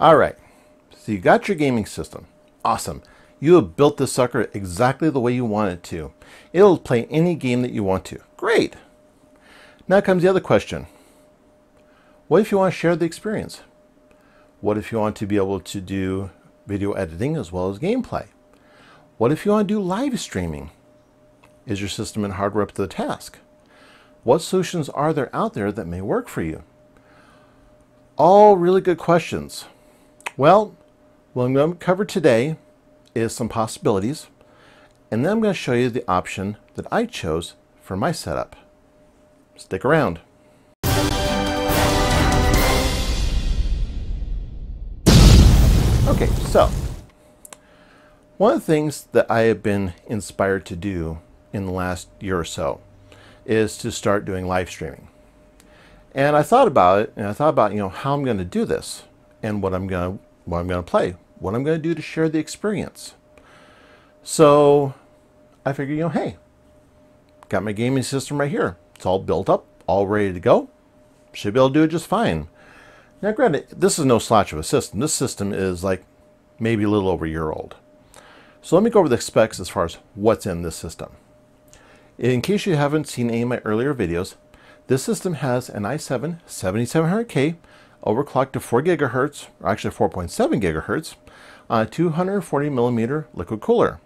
All right, so you got your gaming system. Awesome. You have built this sucker exactly the way you want it to. It'll play any game that you want to. Great. Now comes the other question. What if you want to share the experience? What if you want to be able to do video editing as well as gameplay? What if you want to do live streaming? Is your system and hardware up to the task? What solutions are there out there that may work for you? All really good questions. Well, what I'm going to cover today is some possibilities, and then I'm going to show you the option that I chose for my setup. Stick around. Okay, so one of the things that I have been inspired to do in the last year or so is to start doing live streaming. And I thought about it, and I thought about, how I'm going to do this and what I'm going to play, what I'm going to do to share the experience. So I figured, hey, got my gaming system right here. It's all built up, all ready to go. Should be able to do it just fine. Now, granted, this is no slouch of a system. This system is like maybe a little over a year old. So let me go over the specs as far as what's in this system. In case you haven't seen any of my earlier videos, this system has an i7 7700K overclocked to 4 gigahertz, or actually 4.7 gigahertz, on a 240 millimeter liquid cooler.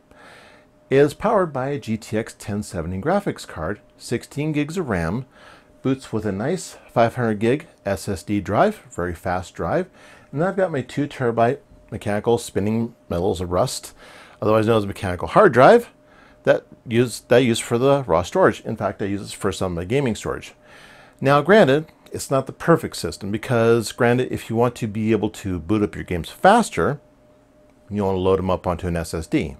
It is powered by a GTX 1070 graphics card, 16 gigs of RAM, boots with a nice 500 gig SSD drive, very fast drive, and I've got my 2 terabyte mechanical spinning metals of rust, otherwise known as mechanical hard drive, that I use for the raw storage. In fact, I use this for some of my gaming storage. Now, granted, it's not the perfect system because, granted, if you want to be able to boot up your games faster, you want to load them up onto an SSD.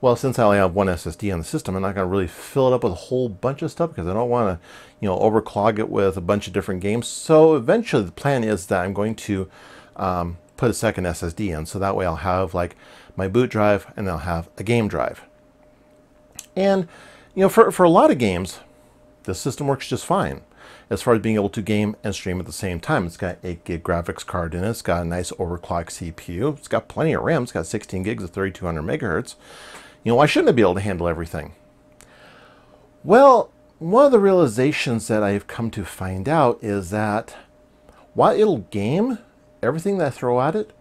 Well, since I only have one SSD on the system, I'm not going to really fill it up with a whole bunch of stuff because I don't want to, overclog it with a bunch of different games. So eventually, the plan is that I'm going to put a second SSD in, so that way I'll have like my boot drive and I'll have a game drive. And for a lot of games, this system works just fine as far as being able to game and stream at the same time. It's got 8 gig graphics card in it. It's got a nice overclocked CPU. It's got plenty of RAM. It's got 16 gigs of 3200 megahertz. Why shouldn't it be able to handle everything? Well, one of the realizations that I've come to find out is that while it'll game everything that I throw at it,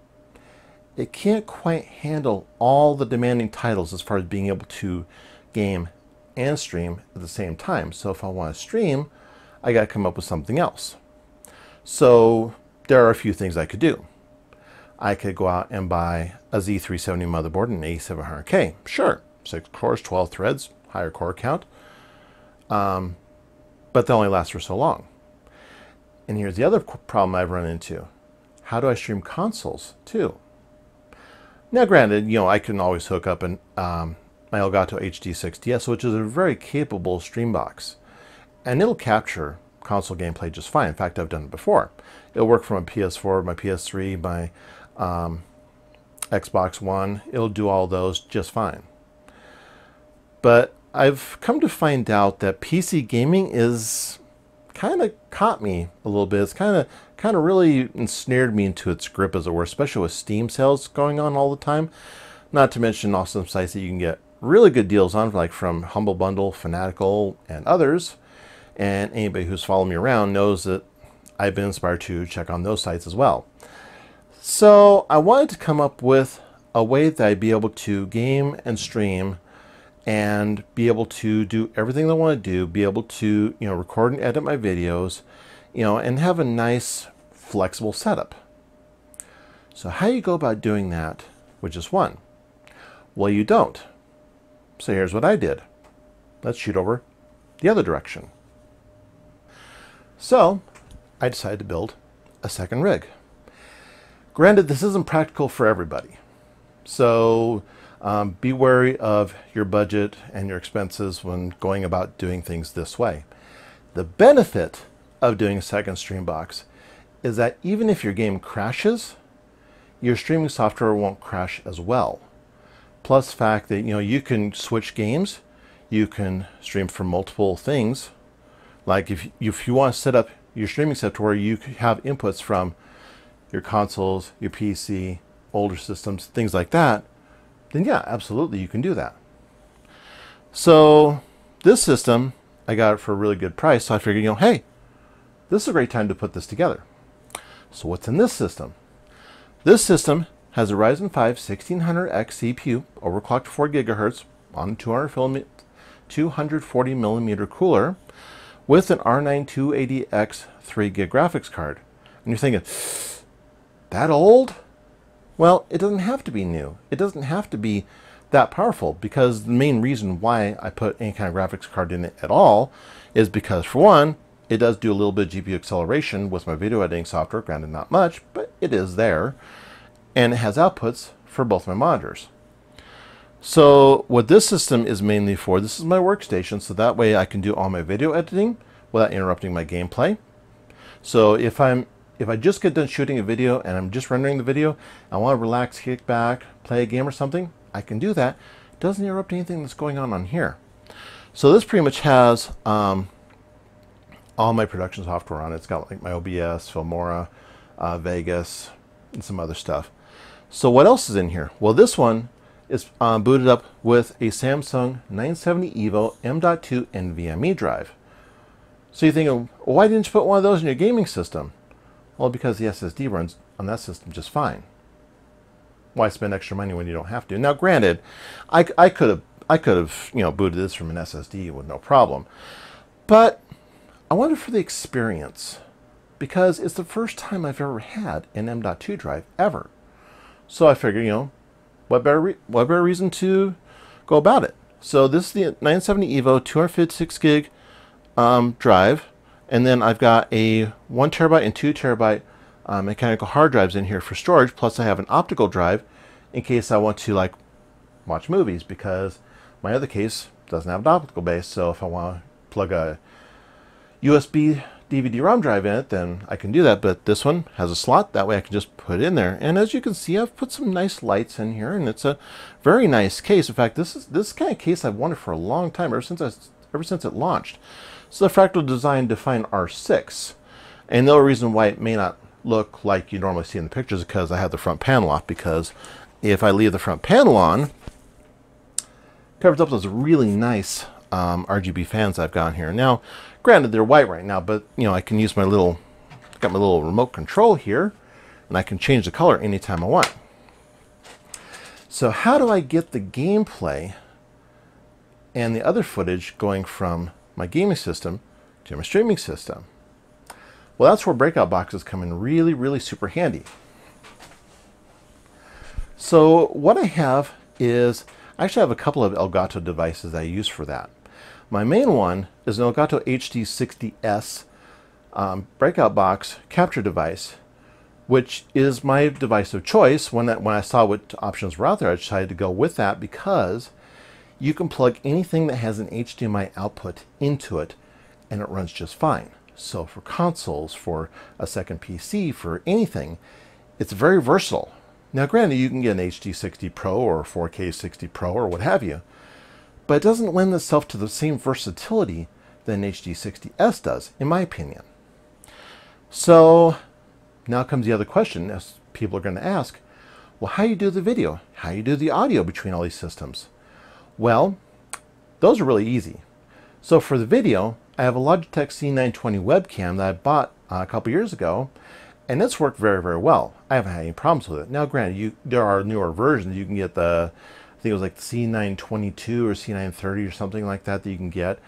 it can't quite handle all the demanding titles as far as being able to game and stream at the same time. So if I want to stream, I got to come up with something else. So there are a few things I could do. I could go out and buy a Z370 motherboard and an A700K. Sure, 6 cores, 12 threads, higher core count. But they only last for so long. And here's the other problem I've run into. How do I stream consoles too? Now, granted, I can always hook up my Elgato HD6DS, which is a very capable stream box. And it'll capture console gameplay just fine. In fact, I've done it before. It'll work from my PS4, my PS3, my Xbox One. It'll do all those just fine. But I've come to find out that PC gaming is kind of caught me a little bit. It's kind of really ensnared me into its grip, as it were, especially with Steam sales going on all the time. Not to mention also some sites that you can get really good deals on, like from Humble Bundle, Fanatical, and others. And anybody who's followed me around knows that I've been inspired to check on those sites as well. So I wanted to come up with a way that I'd be able to game and stream and be able to do everything I want to do, be able to record and edit my videos, and have a nice flexible setup. So how do you go about doing that with just one? Well, you don't. So here's what I did. Let's shoot over the other direction. So I decided to build a second rig. Granted, this isn't practical for everybody. So be wary of your budget and your expenses when going about doing things this way. The benefit of doing a second stream box is that even if your game crashes, your streaming software won't crash as well. Plus the fact that you can switch games, you can stream from multiple things. Like if you want to set up your streaming setup to where you have inputs from your consoles, your PC, older systems, things like that, then yeah, absolutely you can do that. So this system, I got it for a really good price, so I figured, hey, this is a great time to put this together. So what's in this system? This system has a Ryzen 5 1600X CPU, overclocked to 4 gigahertz on a 240 millimeter cooler with an R9 280X 3 gig graphics card. And you're thinking, that old? Well, it doesn't have to be new. It doesn't have to be that powerful, because the main reason why I put any kind of graphics card in it at all is because, for one, it does do a little bit of GPU acceleration with my video editing software, granted not much, but it is there. And it has outputs for both my monitors. So what this system is mainly for, this is my workstation, so that way I can do all my video editing without interrupting my gameplay. So if I just get done shooting a video and I'm just rendering the video, I want to relax, kick back, play a game or something, I can do that. It doesn't interrupt anything that's going on here. So this pretty much has all my production software on it. It's got like my OBS, Filmora, Vegas, and some other stuff. So what else is in here? Well, this one is booted up with a Samsung 970 EVO M.2 NVMe drive. So you're thinking, well, why didn't you put one of those in your gaming system? Well, because the SSD runs on that system just fine. Why spend extra money when you don't have to? Now, granted, I could have booted this from an SSD with no problem, but I wanted for the experience, because it's the first time I've ever had an M.2 drive ever. So I figured, what better reason to go about it? So this is the 970 EVO 256 gig drive, and then I've got a 1 terabyte and 2 terabyte mechanical hard drives in here for storage. Plus I have an optical drive in case I want to watch movies, because my other case doesn't have an optical base. So if I want to plug a USB DVD-ROM drive in it, then I can do that. But this one has a slot, that way I can just put it in there. And as you can see, I've put some nice lights in here, and it's a very nice case. In fact, this kind of case I've wanted for a long time, ever since it launched. So the Fractal Design Define R6, and the only reason why it may not look like you normally see in the pictures is because I have the front panel off. Because if I leave the front panel on, it covers up those really nice RGB fans I've got here. Now, granted, they're white right now, but I can use got my little remote control here, and I can change the color anytime I want. So how do I get the gameplay and the other footage going from my gaming system to my streaming system? Well, that's where breakout boxes come in really, really super handy. So what I have is, I actually have a couple of Elgato devices that I use for that. My main one is an Elgato HD60S breakout box capture device, which is my device of choice. When I saw what options were out there, I decided to go with that, because you can plug anything that has an HDMI output into it and it runs just fine. So for consoles, for a second PC, for anything, it's very versatile. Now granted, you can get an HD60 Pro or 4K 60 Pro or what have you, but it doesn't lend itself to the same versatility that an HD60S does, in my opinion. So now comes the other question, as people are going to ask, well, how do you do the video? How do you do the audio between all these systems? Well, those are really easy. So for the video, I have a Logitech C920 webcam that I bought a couple years ago, and it's worked very, very well. I haven't had any problems with it. Now granted, there are newer versions. You can get I think it was like the C922 or C930 or something like that you can get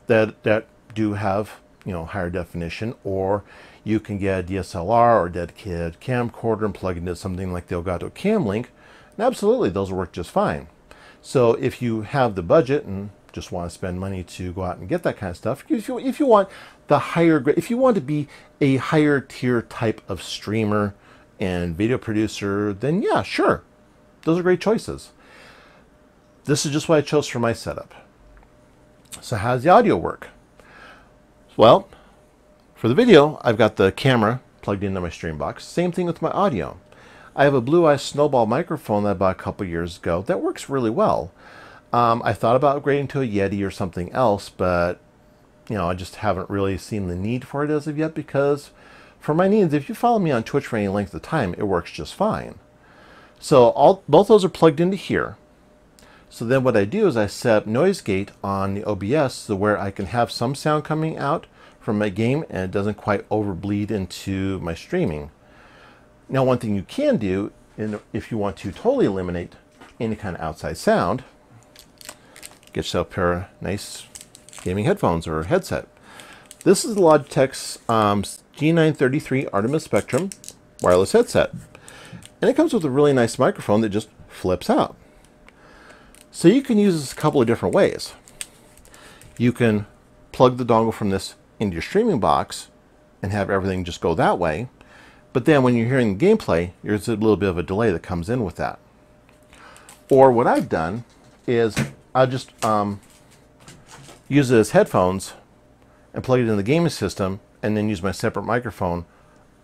that do have higher definition, or you can get a DSLR or dedicated camcorder and plug into something like the Elgato Cam Link, and absolutely those will work just fine. So if you have the budget and just want to spend money to go out and get that kind of stuff, if you want the higher, if you want to be a higher tier type of streamer and video producer, then yeah, sure, those are great choices. This is just what I chose for my setup. So how does the audio work? Well, for the video, I've got the camera plugged into my stream box. Same thing with my audio. I have a Blue Eye Snowball microphone that I bought a couple years ago that works really well. I thought about upgrading to a Yeti or something else, but I just haven't really seen the need for it as of yet, because for my needs, if you follow me on Twitch for any length of time, it works just fine. So both those are plugged into here. So then what I do is I set up noise gate on the OBS so where I can have some sound coming out from my game and it doesn't quite overbleed into my streaming. Now, one thing you can do, if you want to totally eliminate any kind of outside sound, get yourself a pair of nice gaming headphones or headset. This is the Logitech's G933 Artemis Spectrum wireless headset. And it comes with a really nice microphone that just flips out. So you can use this a couple of different ways. You can plug the dongle from this into your streaming box and have everything just go that way. But then when you're hearing the gameplay, there's a little bit of a delay that comes in with that. Or what I've done is I'll just use it as headphones and plug it in the gaming system and then use my separate microphone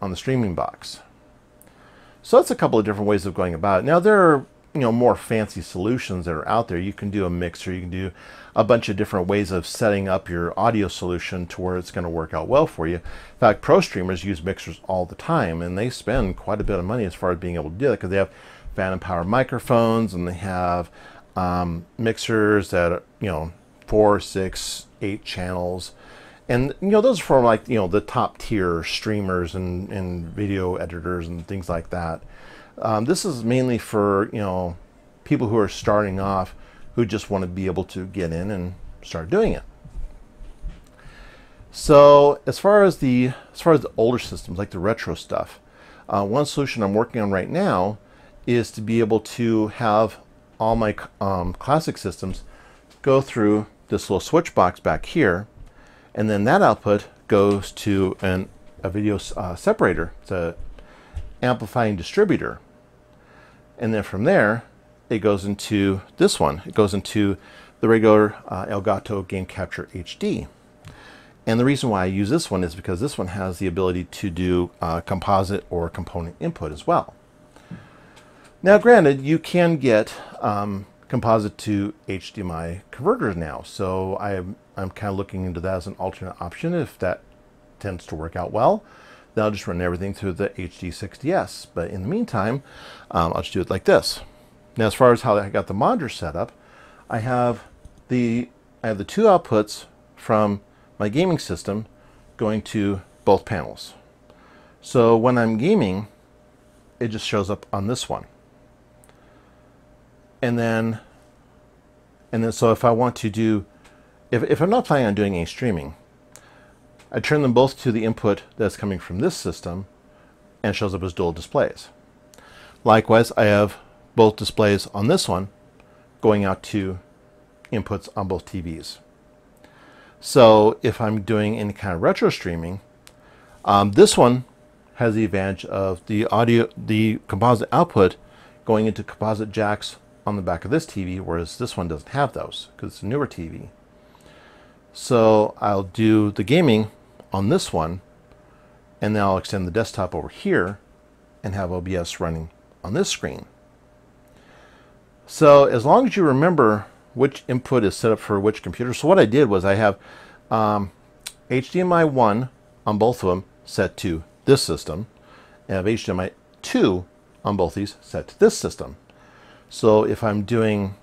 on the streaming box. So that's a couple of different ways of going about it. Now there are more fancy solutions that are out there. You can do a mixer, you can do a bunch of different ways of setting up your audio solution to where it's going to work out well for you. In fact, pro streamers use mixers all the time and they spend quite a bit of money as far as being able to do that because they have phantom power microphones and they have mixers that are 4, 6, 8 channels. And those are for like the top tier streamers and video editors and things like that. This is mainly for people who are starting off who just want to be able to get in and start doing it. So as far as the older systems, like the retro stuff, one solution I'm working on right now is to be able to have all my classic systems go through this little switch box back here, and then that output goes to a video separator. It's a amplifying distributor. And then from there, it goes into this one. It goes into the regular Elgato Game Capture HD. And the reason why I use this one is because this one has the ability to do composite or component input as well. Now, granted, you can get composite to HDMI converters now. So I'm kind of looking into that as an alternate option. If that tends to work out well, then I'll just run everything through the HD60S. But in the meantime, I'll just do it like this. Now, as far as how I got the monitor set up, I have the 2 outputs from my gaming system going to both panels. So when I'm gaming, it just shows up on this one. And then so if I want to do, if I'm not planning on doing any streaming, I turn them both to the input that's coming from this system and it shows up as dual displays. Likewise, I have both displays on this one going out to inputs on both TVs. So if I'm doing any kind of retro streaming, this one has the advantage of the composite output going into composite jacks on the back of this TV, whereas this one doesn't have those because it's a newer TV. So I'll do the gaming on this one, and then I'll extend the desktop over here and have OBS running on this screen. So as long as you remember which input is set up for which computer. So what I did was I have HDMI 1 on both of them set to this system, and I have HDMI 2 on both these set to this system. So if I'm doing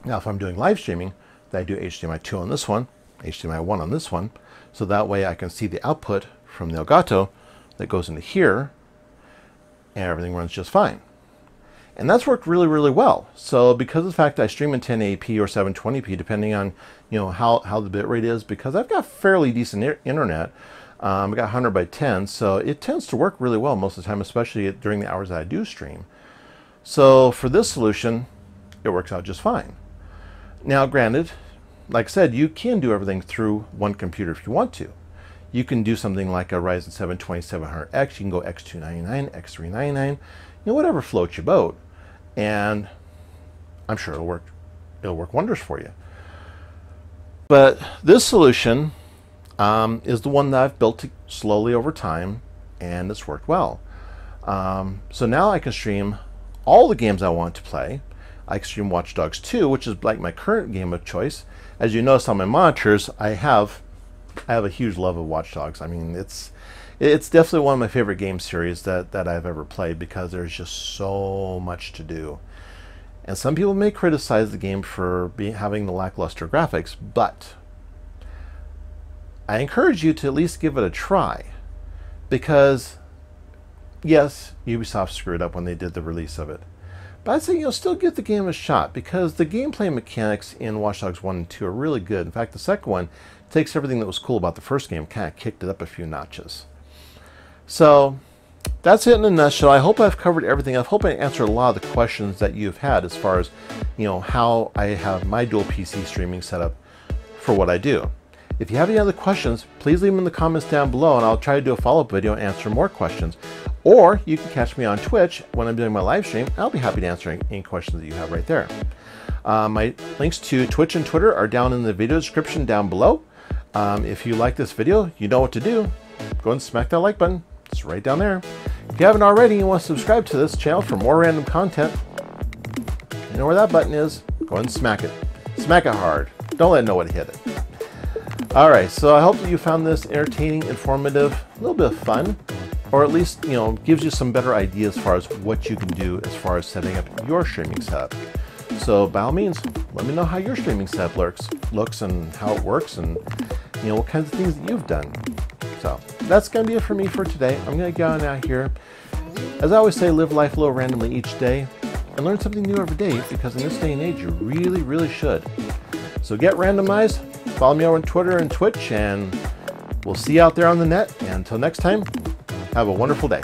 live streaming, then I do HDMI 2 on this one, HDMI 1 on this one, so that way I can see the output from the Elgato that goes into here, and everything runs just fine. And that's worked really, really well. So because of the fact that I stream in 1080p or 720p, depending on how the bitrate is, because I've got fairly decent internet, I've got 100 by 10, so it tends to work really well most of the time, especially during the hours that I do stream. So for this solution, it works out just fine. Now, granted, like I said, you can do everything through one computer if you want to. You can do something like a Ryzen 7 2700X. You can go X299, X399, whatever floats your boat. And I'm sure it'll work wonders for you. But this solution is the one that I've built slowly over time, and it's worked well. So now I can stream all the games I want to play. I can stream Watch Dogs 2, which is like my current game of choice. As you notice on my monitors, I have I have a huge love of Watch Dogs. I mean, it's definitely one of my favorite game series that I've ever played because there's just so much to do. And some people may criticize the game for having the lackluster graphics, but I encourage you to at least give it a try. Because, yes, Ubisoft screwed up when they did the release of it. But I'd say, still give the game a shot because the gameplay mechanics in Watch Dogs 1 and 2 are really good. In fact, the second one takes everything that was cool about the first game, kind of kicked it up a few notches. So that's it in a nutshell. I hope I've covered everything. I hope I answered a lot of the questions that you've had as far as, how I have my dual PC streaming set up for what I do. If you have any other questions, please leave them in the comments down below and I'll try to do a follow-up video and answer more questions. Or you can catch me on Twitch when I'm doing my live stream. I'll be happy to answer any questions that you have right there. My links to Twitch and Twitter are down in the video description down below. If you like this video, you know what to do. Go and smack that like button. It's right down there. If you haven't already and you want to subscribe to this channel for more random content, you know where that button is. Go and smack it. Smack it hard. Don't let nobody hit it. Alright, so I hope that you found this entertaining, informative, a little bit of fun, or at least, gives you some better ideas as far as what you can do as far as setting up your streaming setup. So by all means, let me know how your streaming setup looks and how it works and, what kinds of things that you've done. So that's going to be it for me for today. I'm going to get on out here. As I always say, live life a little randomly each day and learn something new every day because in this day and age, you really, really should. So get randomized. Follow me over on Twitter and Twitch, and we'll see you out there on the net. And until next time, have a wonderful day.